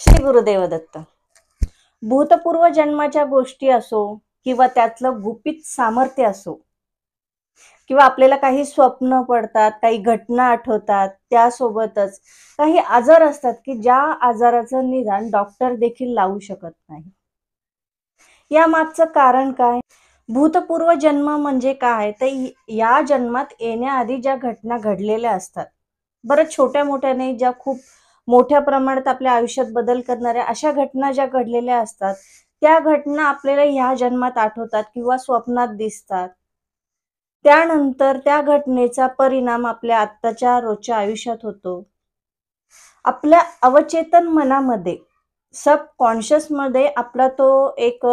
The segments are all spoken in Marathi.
श्री गुरुदेव दत्त. भूतपूर्व जन्माच्या गोष्टी असो किंवा त्यातलं गुपित सामर्थ्य असो किंवा आपल्याला काही स्वप्न पडतात, काही घटना आठवतात, त्यासोबतच काही आजार असतात की ज्या आजाराचं निदान डॉक्टर देखील लावू शकत नाही. या मागचं कारण काय? भूतपूर्व जन्म म्हणजे काय? तर या जन्मात येण्याआधी ज्या घटना घडलेल्या असतात, बरं छोट्या मोठ्या नाही, ज्या खूप मोठ्या प्रमाणात आपल्या आयुष्यात बदल करणाऱ्या अशा घटना ज्या घडलेल्या असतात, त्या घटना आपल्याला ह्या जन्मात आठवतात किंवा स्वप्नात दिसतात. त्यानंतर त्या घटनेचा परिणाम आपल्या आत्ताच्या रोजच्या आयुष्यात होतो. आपल्या अवचेतन मनामध्ये, सबकॉन्शियस मध्ये आपला तो एक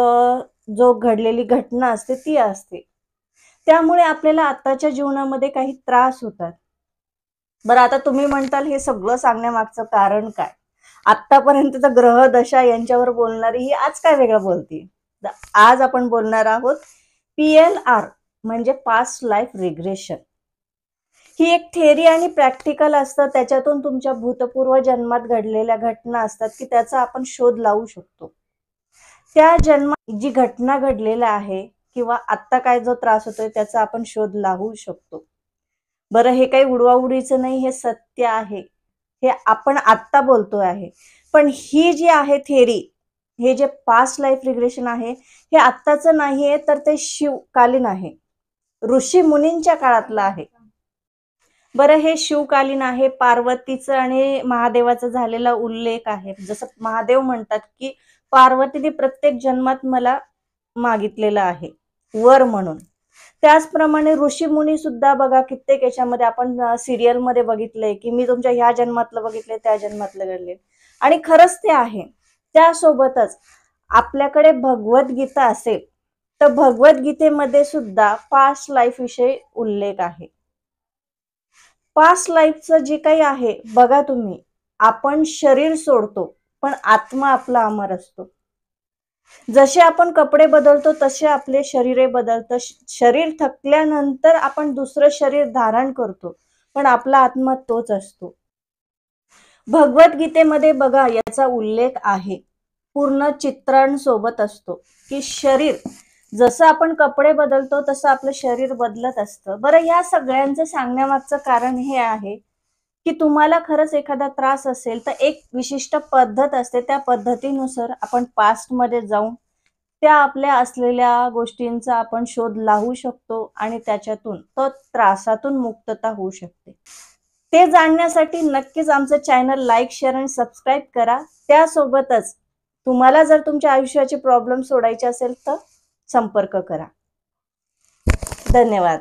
जो घडलेली घटना असते ती असते. त्यामुळे आपल्याला आत्ताच्या जीवनामध्ये काही त्रास होतात. बरं, आता तुम्ही म्हणताल हे सगळं सांगण्यामागचं कारण काय? आतापर्यंत ग्रह दशा यांच्यावर बोलणारी ही आज काय वेगळं बोलते? आज आपण बोलणार आहोत PLR म्हणजे पास्ट लाईफ रिग्रेशन. ही एक थेअरी आणि प्रॅक्टिकल असतं. त्याच्यातून तुमच्या भूतपूर्व जन्मात घडलेल्या घटना असतात की त्याचा आपण शोध लावू शकतो. त्या जन्मात जी घटना घडलेला आहे किंवा आत्ता काय जो त्रास होतोय त्याचा आपण शोध लावू शकतो. बरं, हे काही उडवाउडीचं नाही, हे सत्य आहे. हे आपण आत्ता बोलतोय आहे. पण ही जी आहे थेअरी, हे जे पास्ट लाईफ रिग्रेशन आहे, हे आत्ताचं नाहीये, तर ते शिवकालीन आहे. ऋषी मुनींच्या काळातलं आहे. बरं, हे शिवकालीन आहे. पार्वतीचं आणि महादेवाचा झालेला उल्लेख आहे. जसं महादेव म्हणतात की पार्वतीने प्रत्येक जन्मात मला मागितलेलं आहे वर म्हणून. त्याचप्रमाणे ऋषी मुनी सुद्धा बघा, कित्येक याच्यामध्ये आपण सिरियल मध्ये बघितलंय की मी तुमच्या ह्या जन्मातलं बघितलंय, त्या जन्मातलं घडले, आणि खरंच ते आहे. त्यासोबतच आपल्याकडे भगवद्गीता असेल तर भगवद्गीतेमध्ये सुद्धा पास्ट लाईफ विषयी उल्लेख आहे. पास्ट लाईफचं जे काही आहे बघा तुम्ही, आपण शरीर सोडतो पण आत्मा आपला अमर असतो. जसे आपण कपडे बदलतो तसे आपले शरीर बदलतं. शरीर थकल्यानंतर आपण दुसरं शरीर धारण करतो, पण आपला आत्मा तोच असतो. भगवद्गीतेमध्ये बघा याचा उल्लेख आहे. पूर्ण चित्रांसोबत असतो की शरीर जसं आपण कपडे बदलतो तसं आपलं शरीर बदलत असतं. बरं, या सगळ्यांचं सांगण्यामागचं कारण हे आहे की तुम्हाला खरंच एखादा त्रास असेल तर एक विशिष्ट पद्धत असते. त्या पद्धतीनुसार आपण पास्ट मध्ये जाऊन त्या आपल्या असलेल्या गोष्टींचा आपण शोध लावू शकतो आणि त्याच्यातून तो त्रासातून मुक्तता होऊ शकते. ते जाणण्यासाठी नक्कीच आमचं चॅनल लाईक, शेअर आणि सबस्क्राईब करा. त्यासोबतच तुम्हाला जर तुमच्या आयुष्याचे प्रॉब्लेम सोडायचे असेल तर संपर्क करा. धन्यवाद.